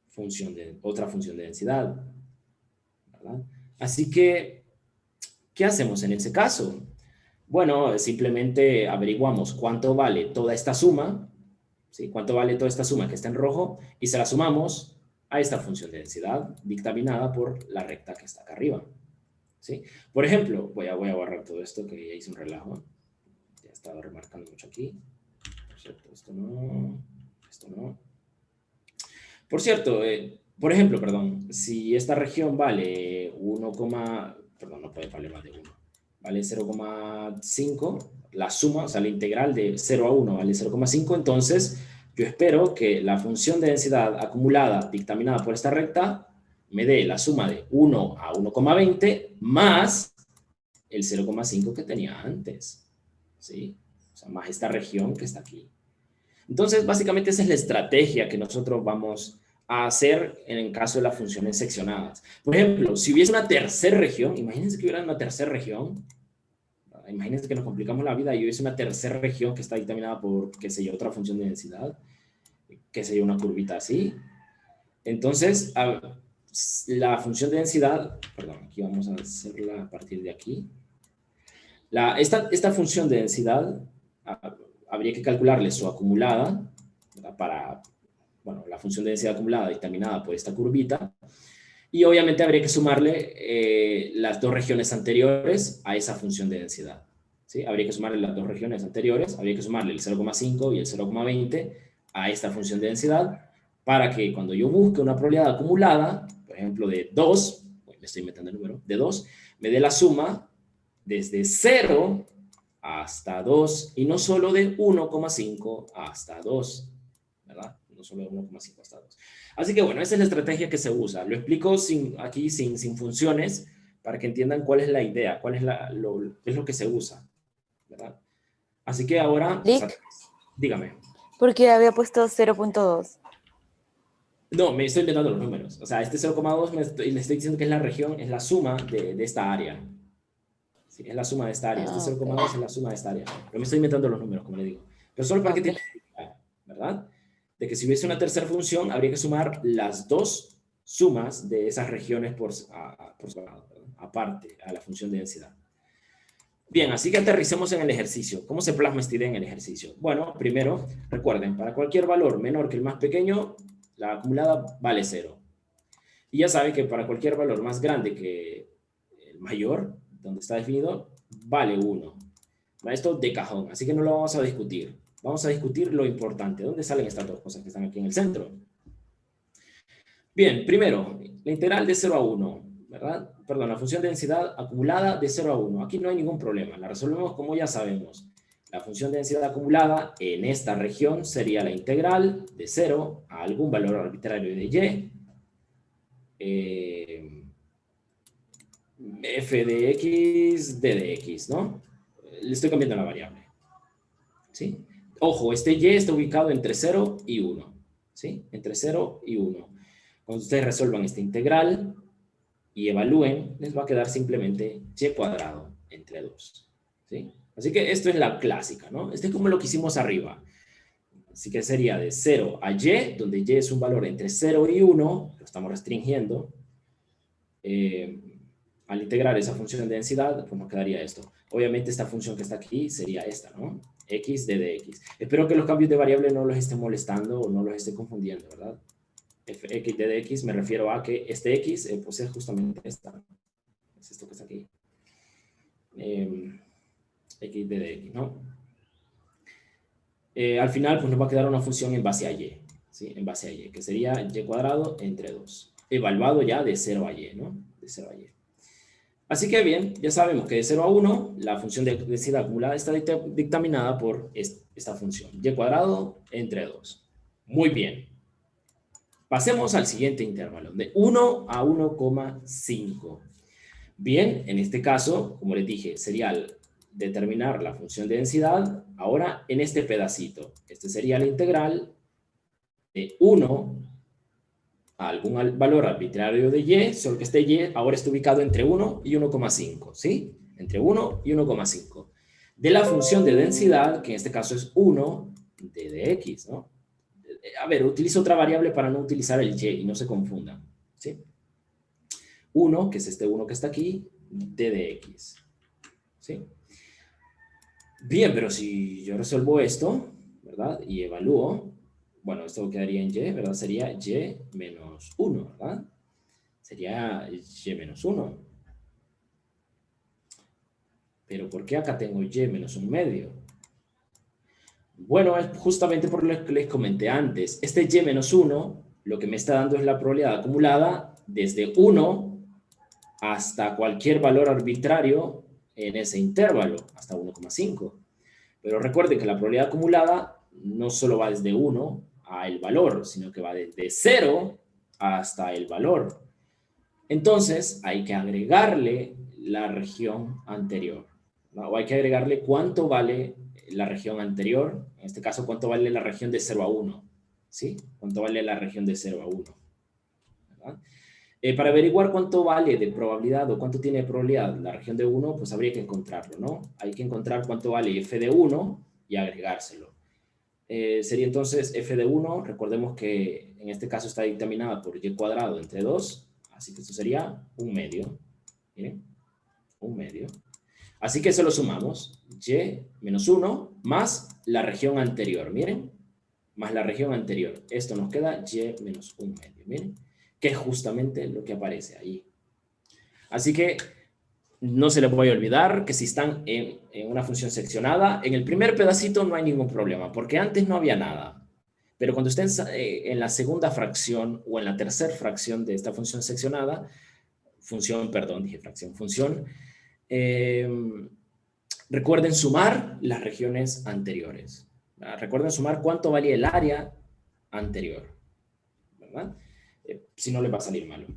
función de densidad, ¿verdad? Así que, ¿qué hacemos en ese caso? Bueno, simplemente averiguamos cuánto vale toda esta suma, ¿sí? Cuánto vale toda esta suma que está en rojo y se la sumamos a esta función de densidad dictaminada por la recta que está acá arriba, ¿sí? Por ejemplo, voy a borrar todo esto que ya hice un relajo. Ya he estado remarcando mucho aquí. Por cierto, esto no, esto no. Por cierto, por ejemplo, perdón, si esta región vale 1, perdón, no puede valer más de 1, vale 0,5, la suma, o sea, la integral de 0 a 1 vale 0,5, entonces yo espero que la función de densidad acumulada dictaminada por esta recta me dé la suma de 1 a 1,20 más el 0,5 que tenía antes, ¿sí? O sea, más esta región que está aquí. Entonces, básicamente esa es la estrategia que nosotros vamos a hacer en el caso de las funciones seccionadas. Por ejemplo, si hubiese una tercera región, imagínense que hubiera una tercera región, imagínense que nos complicamos la vida y hubiese una tercera región que está dictaminada por, qué sé yo, otra función de densidad, qué sé yo, una curvita así. Entonces, la función de densidad, perdón, aquí vamos a hacerla a partir de aquí. Esta función de densidad habría que calcularle su acumulada, ¿verdad? Para, bueno, la función de densidad acumulada dictaminada por esta curvita, y obviamente habría que sumarle las dos regiones anteriores a esa función de densidad, ¿sí? Habría que sumarle las dos regiones anteriores, habría que sumarle el 0,5 y el 0,20 a esta función de densidad, para que cuando yo busque una probabilidad acumulada, por ejemplo de 2, me estoy metiendo el número, de 2, me dé la suma desde 0 hasta 2, y no solo de 1,5 hasta 2, ¿verdad? No solo de 1,5 hasta 2. Así que bueno, esa es la estrategia que se usa. Lo explico aquí sin funciones para que entiendan cuál es la idea, cuál es qué es lo que se usa, ¿verdad? Así que ahora, o sea, dígame. ¿Por qué había puesto 0.2? No, me estoy inventando los números. O sea, este 0,2 le estoy diciendo que es la región, es la suma de esta área. Sí, es la suma de esta área. Este 0,2 es la suma de esta área. Pero me estoy inventando los números, como le digo. Pero solo para que tengan idea, ¿verdad? De que si hubiese una tercera función, habría que sumar las dos sumas de esas regiones por separado, aparte a la función de densidad. Bien, así que aterricemos en el ejercicio. ¿Cómo se plasma esta idea en el ejercicio? Bueno, primero, recuerden, para cualquier valor menor que el más pequeño, la acumulada vale 0. Y ya saben que para cualquier valor más grande que el mayor, donde está definido, vale 1. Esto de cajón, así que no lo vamos a discutir. Vamos a discutir lo importante. ¿Dónde salen estas dos cosas que están aquí en el centro? Bien, primero, la integral de 0 a 1, ¿verdad? Perdón, la función de densidad acumulada de 0 a 1. Aquí no hay ningún problema. La resolvemos como ya sabemos. La función de densidad acumulada en esta región sería la integral de 0 a algún valor arbitrario de y. F de x, d de x, ¿no? Le estoy cambiando la variable, ¿sí? Ojo, este y está ubicado entre 0 y 1, ¿sí? Entre 0 y 1. Cuando ustedes resuelvan esta integral y evalúen, les va a quedar simplemente y cuadrado entre 2, ¿sí? Así que esto es la clásica, ¿no? Este es como lo que hicimos arriba. Así que sería de 0 a y, donde y es un valor entre 0 y 1, lo estamos restringiendo. Al integrar esa función de densidad, pues nos quedaría esto. Obviamente esta función que está aquí sería esta, ¿no? X de dx. Espero que los cambios de variable no los esté molestando o no los esté confundiendo, ¿verdad? X de dx me refiero a que este x pues es justamente esta. Es esto que está aquí. X de dx, ¿no? Al final pues nos va a quedar una función en base a y, ¿sí? En base a y, que sería y cuadrado entre 2. Evaluado ya de 0 a y, ¿no? De 0 a y. Así que bien, ya sabemos que de 0 a 1 la función de densidad acumulada está dictaminada por esta función, y cuadrado entre 2. Muy bien. Pasemos al siguiente intervalo, de 1 a 1,5. Bien, en este caso, como les dije, sería determinar la función de densidad ahora en este pedacito. Este sería la integral de 1 a algún valor arbitrario de y, solo que este y ahora está ubicado entre 1 y 1,5, ¿sí? Entre 1 y 1,5. De la función de densidad, que en este caso es 1 de dx, ¿no? A ver, utilizo otra variable para no utilizar el y no se confundan, ¿sí? 1, que es este 1 que está aquí, d de x, ¿sí? Bien, pero si yo resuelvo esto, ¿verdad? Y evalúo, bueno, esto quedaría en y, ¿verdad? Sería y menos 1, ¿verdad? Sería y menos 1. Pero ¿por qué acá tengo y menos 1/2? Bueno, es justamente por lo que les comenté antes. Este y menos 1, lo que me está dando es la probabilidad acumulada desde 1 hasta cualquier valor arbitrario en ese intervalo, hasta 1,5. Pero recuerden que la probabilidad acumulada no solo va desde 1 a el valor, sino que va desde 0 hasta el valor. Entonces, hay que agregarle la región anterior, ¿no? O hay que agregarle cuánto vale la región anterior, en este caso, cuánto vale la región de 0 a 1, ¿sí? Cuánto vale la región de 0 a 1, ¿verdad? Para averiguar cuánto vale de probabilidad o cuánto tiene de probabilidad la región de 1, pues habría que encontrarlo, ¿no? Hay que encontrar cuánto vale f de 1 y agregárselo. Sería entonces f de 1, recordemos que en este caso está dictaminada por y cuadrado entre 2, así que esto sería 1/2, miren, 1/2. Así que eso lo sumamos, y menos 1 más la región anterior, miren, más la región anterior. Esto nos queda y menos 1/2, miren, que es justamente lo que aparece ahí. Así que no se les puede olvidar que si están en una función seccionada, en el primer pedacito no hay ningún problema, porque antes no había nada. Pero cuando estén en la segunda fracción o en la tercera fracción de esta función seccionada, función, recuerden sumar las regiones anteriores. Recuerden sumar cuánto valía el área anterior, ¿verdad? Si no, les va a salir malo.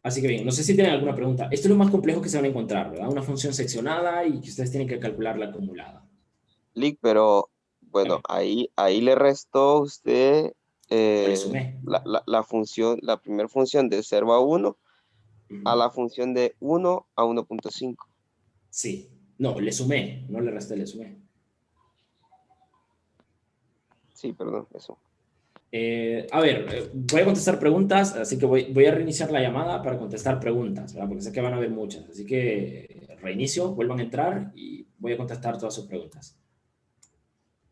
Así que bien, no sé si tienen alguna pregunta. Esto es lo más complejo que se van a encontrar, ¿verdad? Una función seccionada y que ustedes tienen que calcular la acumulada. Lick, pero bueno, ahí le restó usted Le sumé. la función, la primera función de 0 a 1 a la función de 1 a 1.5. Sí. No, le sumé. No le resté, le sumé. Sí, perdón, eso. A ver, voy a contestar preguntas, así que voy a reiniciar la llamada para contestar preguntas, ¿verdad? Porque sé que van a haber muchas. Así que reinicio, vuelvan a entrar y voy a contestar todas sus preguntas.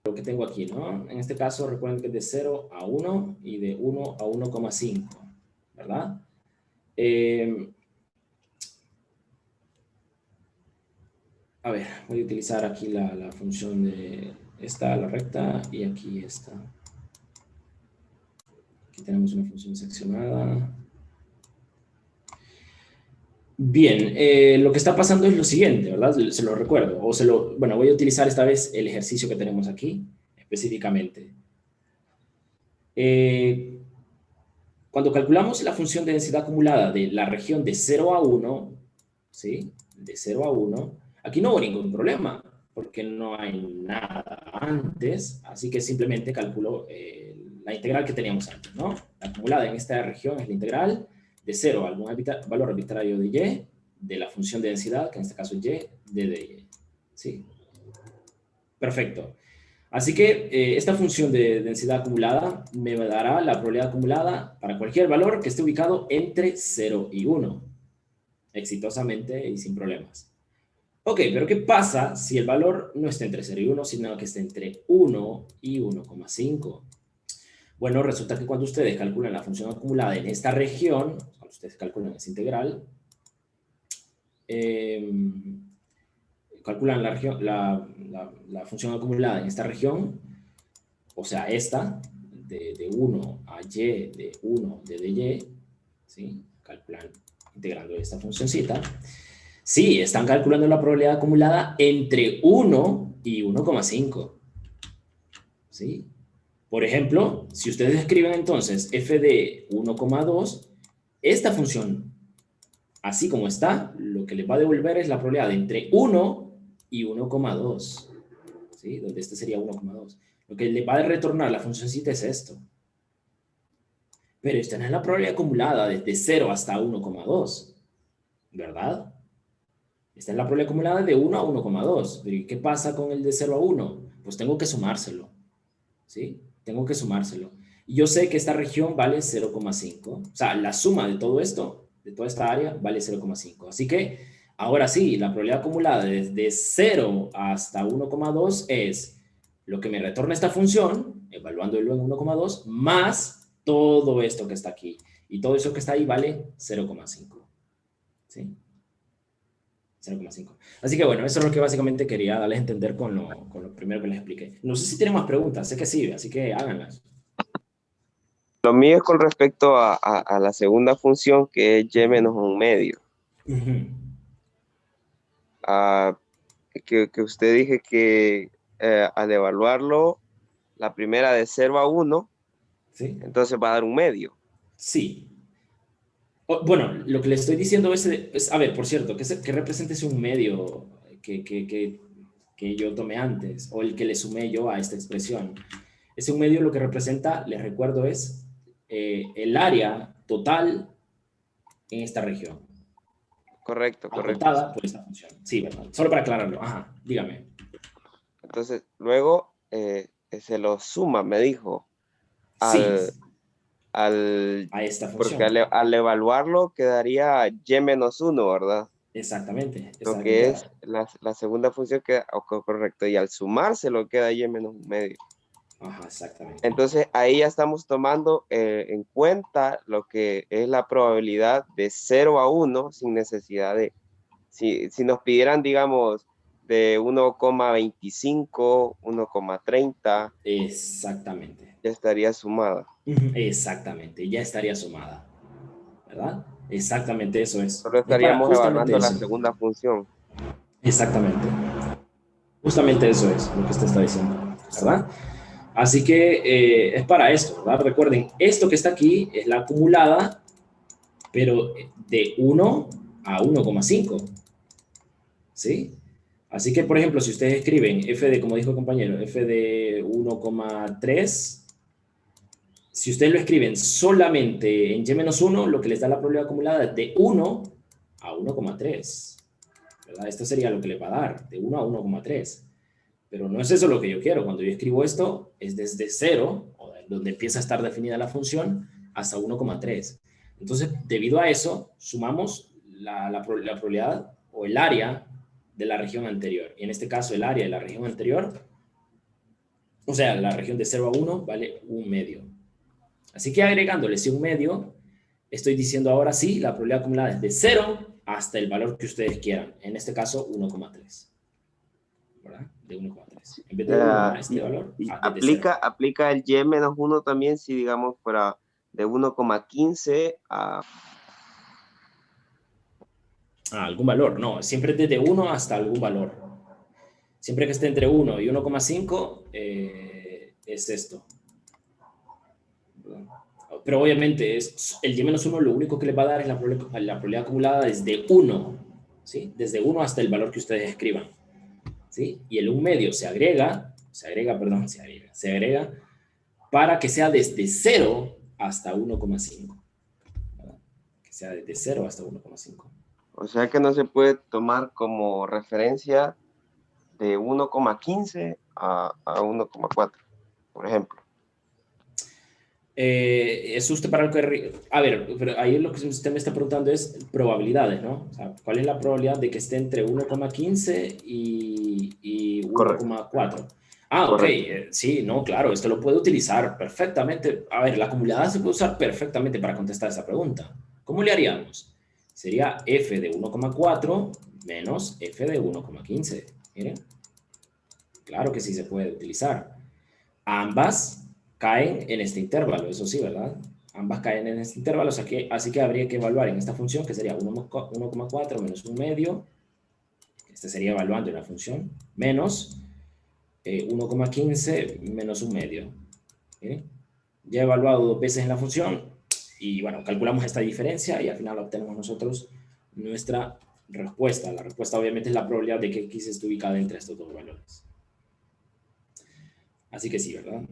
Lo que tengo aquí, ¿no? En este caso, recuerden que es de 0 a 1 y de 1 a 1,5, ¿verdad? A ver, voy a utilizar aquí la función de esta, la recta, y aquí esta. Aquí tenemos una función seccionada. Bien, lo que está pasando es lo siguiente, ¿verdad? Se lo recuerdo, bueno, voy a utilizar esta vez el ejercicio que tenemos aquí, específicamente. Cuando calculamos la función de densidad acumulada de la región de 0 a 1, ¿sí? De 0 a 1, aquí no hubo ningún problema, porque no hay nada antes, así que simplemente calculo la integral que teníamos antes, ¿no? La acumulada en esta región es la integral de 0 a algún valor arbitrario de y, de la función de densidad, que en este caso es y, de dy. ¿Sí? Perfecto. Así que esta función de densidad acumulada me dará la probabilidad acumulada para cualquier valor que esté ubicado entre 0 y 1, exitosamente y sin problemas. Ok, pero ¿qué pasa si el valor no está entre 0 y 1, sino que está entre 1 y 1,5? Bueno, resulta que cuando ustedes calculan la función acumulada en esta región, cuando ustedes calculan esa integral, calculan la función acumulada en esta región, o sea, esta, de 1 a y de 1 de dy, ¿sí? Calculan integrando esta funcioncita. Sí, están calculando la probabilidad acumulada entre 1 y 1,5. ¿Sí? Por ejemplo, si ustedes escriben entonces f de 1,2, esta función, así como está, lo que les va a devolver es la probabilidad entre 1 y 1,2. ¿Sí? Donde este sería 1,2. Lo que le va a retornar la funcióncita es esto. Pero esta no es la probabilidad acumulada desde 0 hasta 1,2, ¿verdad? Esta es la probabilidad acumulada de 1 a 1,2. ¿Y qué pasa con el de 0 a 1? Pues tengo que sumárselo, ¿sí? Tengo que sumárselo. Y yo sé que esta región vale 0,5. O sea, la suma de todo esto, de toda esta área, vale 0,5. Así que, ahora sí, la probabilidad acumulada desde 0 hasta 1,2 es lo que me retorna esta función, evaluándolo en 1,2, más todo esto que está aquí. Y todo eso que está ahí vale 0,5. ¿Sí? 0,5. Así que bueno, eso es lo que básicamente quería darles a entender con lo primero que les expliqué. No sé si tienen más preguntas, sé que sí, así que háganlas. Lo mío es con respecto a la segunda función, que es y menos un medio. Ah, que usted dije que al evaluarlo, la primera de 0 a 1, ¿Sí? entonces va a dar un medio. Sí. Bueno, lo que le estoy diciendo es a ver, por cierto, que represente ese un medio que yo tomé antes, o el que le sumé yo a esta expresión. Ese un medio lo que representa, les recuerdo, es el área total en esta región, Correcto, correcto. acotada por esta función. Sí, ¿verdad? Solo para aclararlo. Ajá, dígame. Entonces, luego se lo suma, me dijo, Sí, al a esta porque función. al evaluarlo quedaría y menos 1, ¿verdad? Exactamente, Lo está bien que es claro. la segunda función queda correcto, y al sumárselo queda y menos un medio. Ajá, exactamente. Entonces ahí ya estamos tomando en cuenta lo que es la probabilidad de 0 a 1 sin necesidad de, si nos pidieran, digamos, de 1,25, 1,30, Exactamente. ya estaría sumada. Exactamente, ya estaría sumada, ¿verdad? Exactamente eso es. Solo Es para estaríamos justamente evaluando la eso. segunda función. Exactamente. Justamente eso es lo que usted está diciendo, ¿verdad? Así que es para esto, ¿verdad? Recuerden, esto que está aquí es la acumulada, pero de 1 a 1,5, ¿sí? Así que, por ejemplo, si ustedes escriben f de, como dijo el compañero, f de 1,3, si ustedes lo escriben solamente en y-1, lo que les da la probabilidad acumulada es de 1 a 1,3, ¿verdad? Esto sería lo que le va a dar, de 1 a 1,3. Pero no es eso lo que yo quiero. Cuando yo escribo esto, es desde 0, donde empieza a estar definida la función, hasta 1,3. Entonces, debido a eso, sumamos la probabilidad o el área de la región anterior. Y en este caso, el área de la región anterior, o sea, la región de 0 a 1, vale un medio. Así que agregándole ese un medio, estoy diciendo ahora sí, la probabilidad acumulada es de 0 hasta el valor que ustedes quieran. En este caso, 1,3. ¿Verdad? De 1,3. En vez de 1 a este valor, Y desde 0. aplica el y menos 1 también si, digamos, fuera de 1,15 a... Algún valor. No, siempre desde 1 hasta algún valor. Siempre que esté entre 1 y 1,5 es esto. ¿Verdad? Pero obviamente el y-1 lo único que le va a dar es la probabilidad acumulada desde 1. ¿Sí? Desde 1 hasta el valor que ustedes escriban. ¿Sí? Y el 1 medio se agrega para que sea desde 0 hasta 1,5. Que sea desde 0 hasta 1,5. O sea que no se puede tomar como referencia de 1,15 a 1,4, por ejemplo. Es usted para lo que... A ver, pero ahí lo que usted me está preguntando es probabilidades, ¿no? O sea, ¿cuál es la probabilidad de que esté entre 1,15 y Correcto, 1,4? Ah, ok, correcto. sí, no, claro, esto lo puede utilizar perfectamente. A ver, la acumulada se puede usar perfectamente para contestar esa pregunta. ¿Cómo le haríamos? Sería f de 1,4 menos f de 1,15. Miren, claro que sí se puede utilizar. Ambas caen en este intervalo, eso sí, ¿verdad? Ambas caen en este intervalo, así que habría que evaluar en esta función, que sería 1,4 menos un medio, este sería evaluando una función, menos 1,15 menos un medio. ¿Miren? Ya he evaluado dos veces en la función y bueno, calculamos esta diferencia y al final obtenemos nosotros nuestra respuesta. La respuesta obviamente es la probabilidad de que x esté ubicada entre estos dos valores. Así que sí, ¿verdad?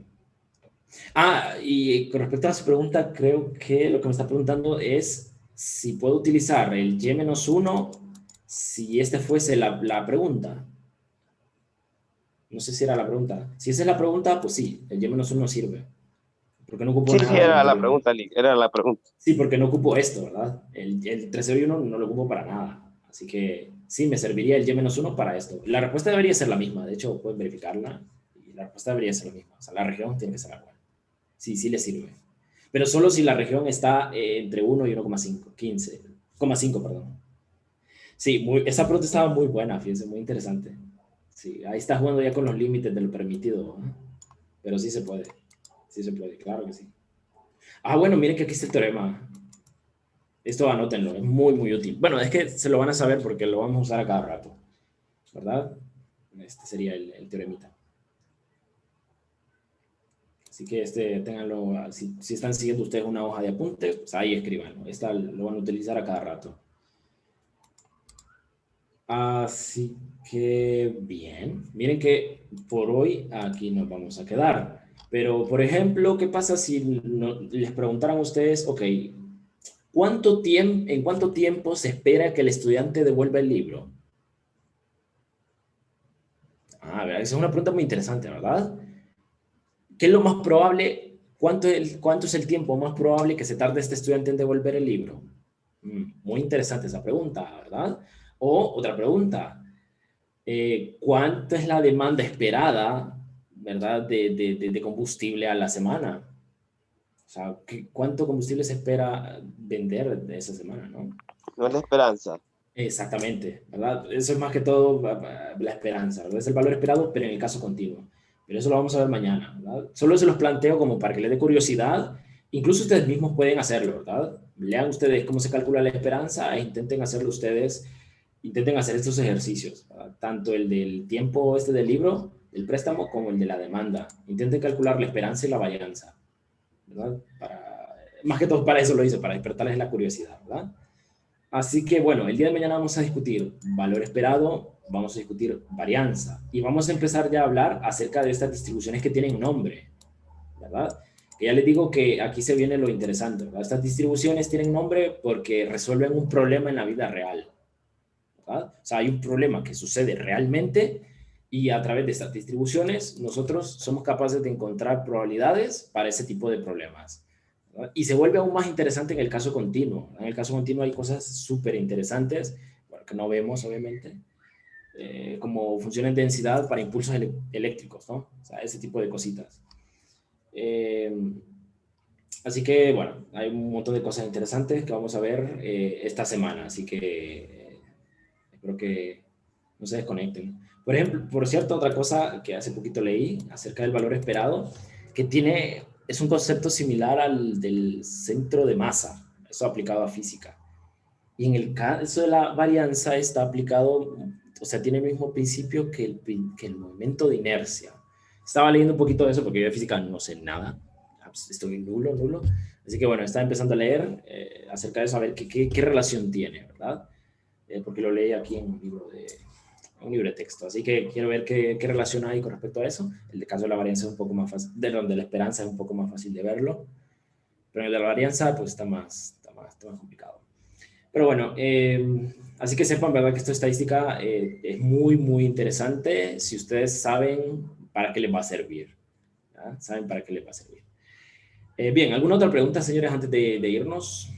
Y con respecto a su pregunta, creo que lo que me está preguntando es si puedo utilizar el y-1 si este fuese la pregunta. No sé si era la pregunta. Si esa es la pregunta, pues sí, el y-1 sirve. Porque no ocupo Sí, sí, nada del era la anterior. pregunta, Lee, era la pregunta. Sí, porque no ocupo esto, ¿verdad? El 301 no lo ocupo para nada. Así que sí, me serviría el y-1 para esto. La respuesta debería ser la misma. De hecho, pueden verificarla. Y la respuesta debería ser la misma. O sea, la región tiene que ser la cual. Sí, sí le sirve. Pero solo si la región está entre 1 y 1,5, 15,5, perdón. Sí, esa pregunta estaba muy buena, fíjense, muy interesante. Sí, ahí está jugando ya con los límites de lo permitido, ¿no? Pero sí se puede, claro que sí. Bueno, miren que aquí está el teorema. Esto anótenlo, es muy, muy útil. Bueno, es que se lo van a saber porque lo vamos a usar a cada rato, ¿verdad? Este sería el teoremita. Así que ténganlo, si están siguiendo ustedes una hoja de apunte, pues ahí escríbanlo. Lo van a utilizar a cada rato. Así que, bien. Miren que por hoy aquí nos vamos a quedar. Pero, por ejemplo, ¿qué pasa si les preguntaran a ustedes, ok, ¿en cuánto tiempo se espera que el estudiante devuelva el libro? Esa es una pregunta muy interesante, ¿verdad? ¿Qué es lo más probable? ¿Cuánto es el tiempo más probable que se tarde este estudiante en devolver el libro? Muy interesante esa pregunta, ¿verdad? O otra pregunta, ¿cuánto es la demanda esperada, ¿verdad? De combustible a la semana? O sea, ¿cuánto combustible se espera vender de esa semana, no? No es la esperanza. Exactamente, ¿verdad? Eso es más que todo la esperanza, ¿verdad? Es el valor esperado, pero en el caso continuo. Pero eso lo vamos a ver mañana, ¿verdad? Solo se los planteo como para que les dé curiosidad. Incluso ustedes mismos pueden hacerlo, ¿verdad? Lean ustedes cómo se calcula la esperanza e intenten hacerlo ustedes, intenten hacer estos ejercicios, ¿verdad? Tanto el del tiempo del libro, del préstamo, como el de la demanda. Intenten calcular la esperanza y la varianza, ¿verdad? Más que todo para eso lo hice, para despertarles la curiosidad, ¿verdad? Así que bueno, el día de mañana vamos a discutir valor esperado, vamos a discutir varianza y vamos a empezar ya a hablar acerca de estas distribuciones que tienen nombre, ¿verdad? Que ya les digo que aquí se viene lo interesante, ¿verdad? Estas distribuciones tienen nombre porque resuelven un problema en la vida real, ¿verdad? O sea, hay un problema que sucede realmente y a través de estas distribuciones nosotros somos capaces de encontrar probabilidades para ese tipo de problemas. Y se vuelve aún más interesante en el caso continuo. En el caso continuo hay cosas súper interesantes, bueno, que no vemos obviamente, como funciones de densidad para impulsos eléctricos, ¿no? O sea, ese tipo de cositas. Eh, Así que, bueno, hay un montón de cosas interesantes que vamos a ver esta semana, así que espero que no se desconecten. Por ejemplo, por cierto, otra cosa que hace poquito leí acerca del valor esperado, es un concepto similar al del centro de masa, eso aplicado a física. Y en el caso de la varianza está aplicado, o sea, tiene el mismo principio que el movimiento de inercia. Estaba leyendo un poquito de eso porque yo de física no sé nada, estoy nulo, nulo. Así que bueno, estaba empezando a leer acerca de eso, a ver qué relación tiene, ¿verdad? Porque lo leí aquí en un libro de texto. Así que quiero ver qué relación hay con respecto a eso. El de caso de la varianza es un poco más fácil, de donde la esperanza es un poco más fácil de verlo, pero en el de la varianza pues está más complicado. Pero bueno, así que sepan, ¿verdad? Que esta estadística es muy, muy interesante si ustedes saben para qué les va a servir. ¿Ya? Saben para qué les va a servir. Bien, ¿alguna otra pregunta, señores, antes de irnos?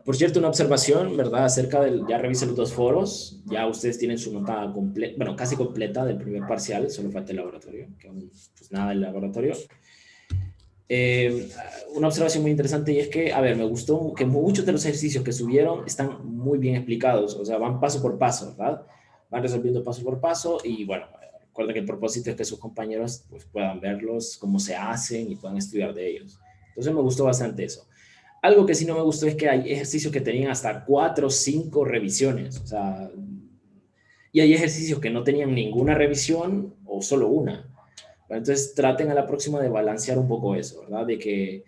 Por cierto, una observación, ¿verdad? Acerca ya revisé los dos foros, ya ustedes tienen su nota completa, bueno, casi completa del primer parcial, solo falta el laboratorio, que aún, pues nada del laboratorio. Una observación muy interesante y es que, a ver, me gustó que muchos de los ejercicios que subieron están muy bien explicados, o sea, van paso por paso, ¿verdad? Van resolviendo paso por paso y bueno, recuerden que el propósito es que sus compañeros pues, puedan verlos, cómo se hacen y puedan estudiar de ellos. Entonces me gustó bastante eso. Algo que sí no me gustó es que hay ejercicios que tenían hasta 4 o 5 revisiones, o sea, y hay ejercicios que no tenían ninguna revisión o solo una. Entonces traten a la próxima de balancear un poco eso, ¿verdad? De que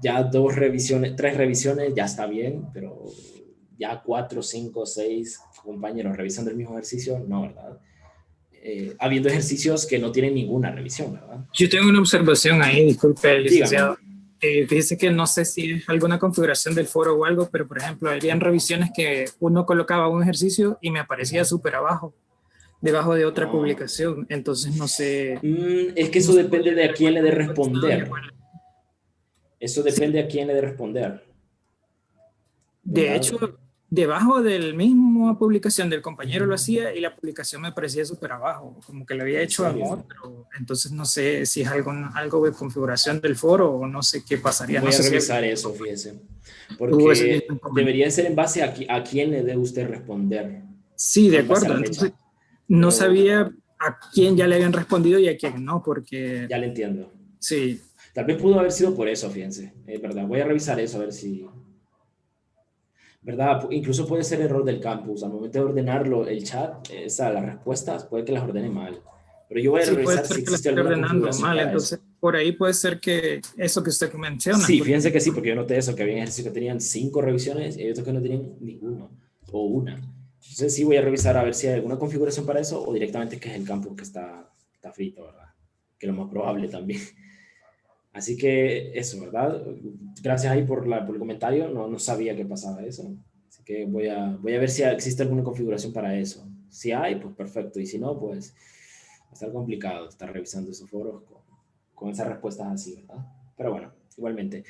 ya 3 revisiones ya está bien, pero ya 4, 5, 6 compañeros revisando el mismo ejercicio, no, ¿verdad? habiendo ejercicios que no tienen ninguna revisión, ¿verdad? Yo tengo una observación ahí, disculpe, licenciado. Dígame. Fíjese que no sé si es alguna configuración del foro o algo, pero por ejemplo, habían revisiones que uno colocaba un ejercicio y me aparecía súper abajo, debajo de otra publicación. Entonces no sé. Es que eso depende de a quién le dé responder. Eso depende a quién le dé responder. De hecho, debajo del mismo publicación del compañero lo hacía y la publicación me parecía súper abajo, como que lo había hecho a otro. Entonces no sé si es algo de configuración del foro o no sé qué pasaría. Voy no a sé revisar eso, fíjese. Porque debería ser en base a quién le dé usted responder. Sí, de acuerdo. Entonces, no sabía a quién ya le habían respondido y a quién no, porque... Ya le entiendo. Sí. Tal vez pudo haber sido por eso, fíjense. Es verdad. Voy a revisar eso, a ver si... ¿Verdad? Incluso puede ser error del campus. Al momento de ordenarlo, el chat, las respuestas, puede que las ordene mal. Pero yo voy a revisar si existe alguna configuración mal, para entonces, eso. Por ahí puede ser que eso que usted menciona. Sí, fíjense que sí, porque yo noté eso, que había ejercicios que tenían 5 revisiones y hay otros que no tenían ninguno, o una. Entonces sí voy a revisar a ver si hay alguna configuración para eso, o directamente que es el campus que está frito, ¿verdad? Que es lo más probable también. Así que eso, ¿verdad? Gracias ahí por el comentario, no sabía que pasaba eso. Así que voy a ver si existe alguna configuración para eso. Si hay, pues perfecto, y si no, pues va a estar complicado estar revisando esos foros con esas respuestas así, ¿verdad? Pero bueno, igualmente.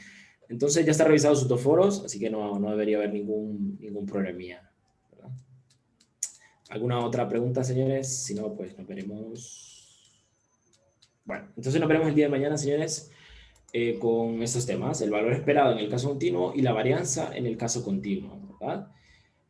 Entonces ya está revisado sus 2 foros, así que no debería haber ningún problemilla, ¿verdad? ¿Alguna otra pregunta, señores? Si no, pues nos veremos. Bueno, entonces nos veremos el día de mañana, señores, con estos temas. El valor esperado en el caso continuo y la varianza en el caso continuo, ¿verdad?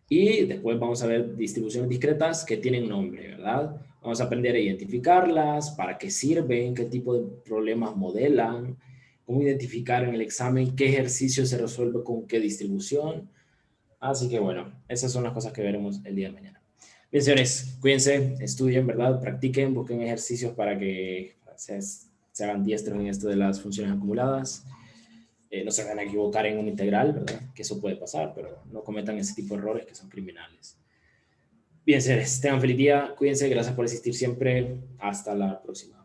Y después vamos a ver distribuciones discretas que tienen nombre, ¿verdad? Vamos a aprender a identificarlas, para qué sirven, qué tipo de problemas modelan, cómo identificar en el examen qué ejercicio se resuelve con qué distribución. Así que bueno, esas son las cosas que veremos el día de mañana. Bien, señores, cuídense, estudien, ¿verdad? Practiquen, busquen ejercicios para que se hagan diestros en esto de las funciones acumuladas. No se van a equivocar en un integral, ¿verdad? Que eso puede pasar, pero no cometan ese tipo de errores que son criminales. Bien, señores, tengan feliz día, cuídense, gracias por asistir siempre, hasta la próxima.